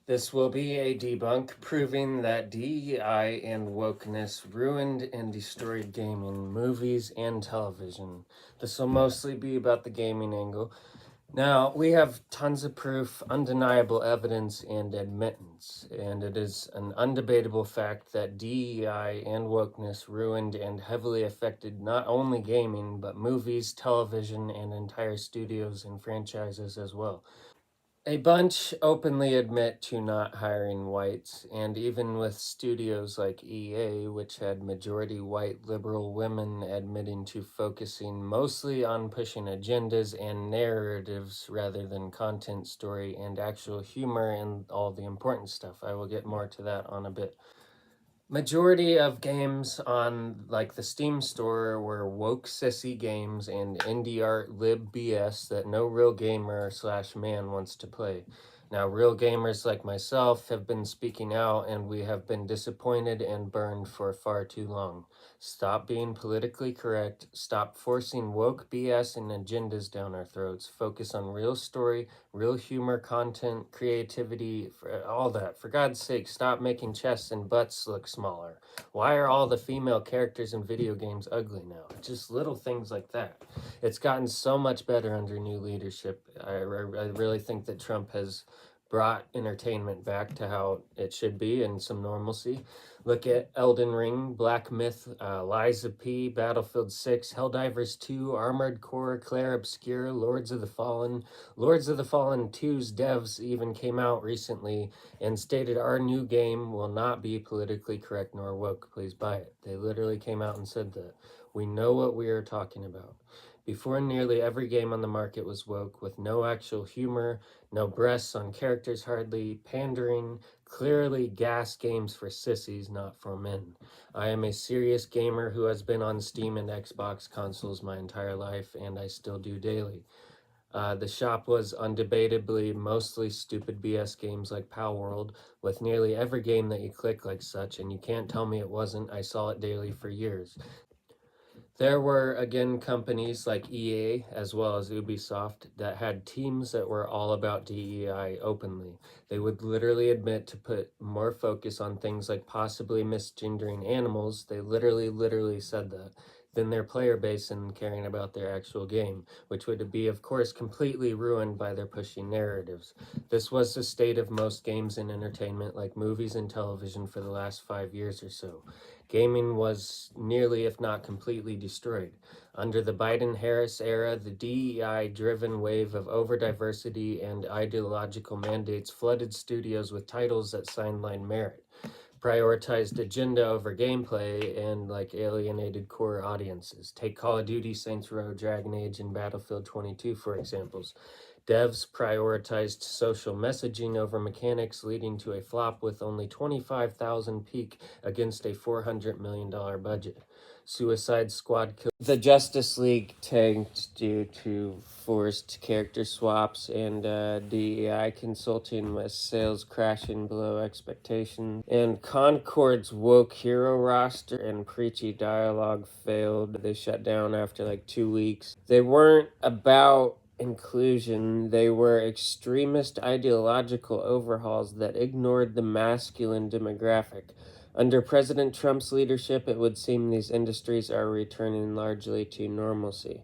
This will be a debunk proving that DEI and wokeness ruined and destroyed gaming, movies, and television. This will mostly be about the gaming angle. Now, we have tons of proof, undeniable evidence, and admittance, and it is an undebatable fact that DEI and wokeness ruined and heavily affected not only gaming, but movies, television, and entire studios and franchises as well. A bunch openly admit to not hiring whites, and even with studios like EA, which had majority white liberal women admitting to focusing mostly on pushing agendas and narratives rather than content, story, and actual humor and all the important stuff. I will get more to that on a bit. Majority of games on like the Steam store were woke sissy games and indie art lib BS that no real gamer slash man wants to play. Now, real gamers like myself have been speaking out, and we have been disappointed and burned for far too long. Stop being politically correct. Stop forcing woke BS and agendas down our throats. Focus on real story, real humor, content, creativity, all that. For God's sake, stop making chests and butts look smaller. Why are all the female characters in video games ugly now? Just little things like that. It's gotten so much better under new leadership. I really think that Trump has brought entertainment back to how it should be and some normalcy. Look at Elden Ring, Black Myth, Lies of P, Battlefield 6, Helldivers 2, Armored Core, Claire Obscure, Lords of the Fallen. Lords of the Fallen 2's devs even came out recently and stated our new game will not be politically correct nor woke. Please buy it. They literally came out and said that. We know what we are talking about. Before, nearly every game on the market was woke, with no actual humor, no breasts on characters hardly, pandering, clearly gas games for sissies, not for men. I am a serious gamer who has been on Steam and Xbox consoles my entire life, and I still do daily. The shop was undebatably mostly stupid BS games like Pal World, with nearly every game that you click like such, and you can't tell me it wasn't. I saw it daily for years. There were, again, companies like EA as well as Ubisoft that had teams that were all about DEI openly. They would literally admit to put more focus on things like possibly misgendering animals. They literally said that than their player base and caring about their actual game, which would be, of course, completely ruined by their pushing narratives. This was the state of most games and entertainment, like movies and television, for the last 5 years or so. Gaming was nearly, if not completely, destroyed. Under the Biden-Harris era, the DEI-driven wave of over-diversity and ideological mandates flooded studios with titles that sidelined merit, prioritized agenda over gameplay, and alienated core audiences. Take Call of Duty, Saints Row, Dragon Age, and Battlefield 22 for examples. Devs prioritized social messaging over mechanics, leading to a flop with only 25,000 peak against a $400 million budget. Suicide Squad killed. The Justice League tanked due to forced character swaps and DEI consulting with sales crashing below expectations. And Concord's woke hero roster and preachy dialogue failed. They shut down after 2 weeks. They weren't about inclusion, they were extremist ideological overhauls that ignored the masculine demographic. Under President Trump's leadership, it would seem these industries are returning largely to normalcy.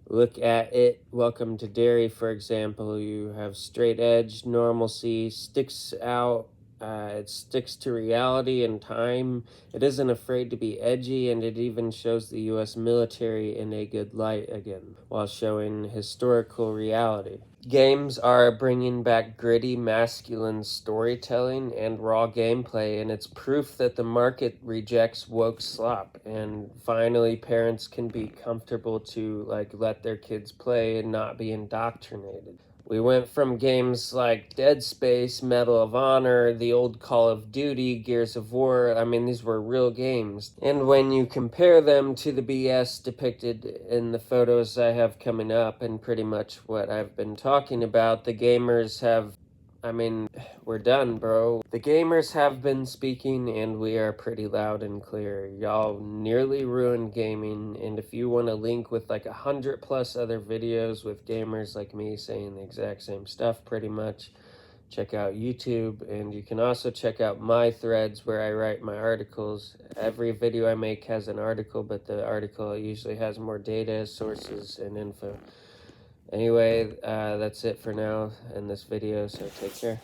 Look at it, Welcome to Dairy, for example. You have straight edge, normalcy, sticks out. It sticks to reality and time. It isn't afraid to be edgy, and it even shows the U.S. military in a good light again, while showing historical reality. Games are bringing back gritty, masculine storytelling and raw gameplay, and it's proof that the market rejects woke slop, and finally parents can be comfortable to let their kids play and not be indoctrinated. We went from games like Dead Space, Medal of Honor, the old Call of Duty, Gears of War. These were real games. And when you compare them to the BS depicted in the photos I have coming up and pretty much what I've been talking about, the gamers have we're done, bro. The gamers have been speaking, and we are pretty loud and clear. Y'all nearly ruined gaming, and if you want to link with 100+ other videos with gamers like me saying the exact same stuff, pretty much, check out YouTube, and you can also check out my threads where I write my articles. Every video I make has an article, but the article usually has more data, sources, and info. Anyway, that's it for now in this video, so take care.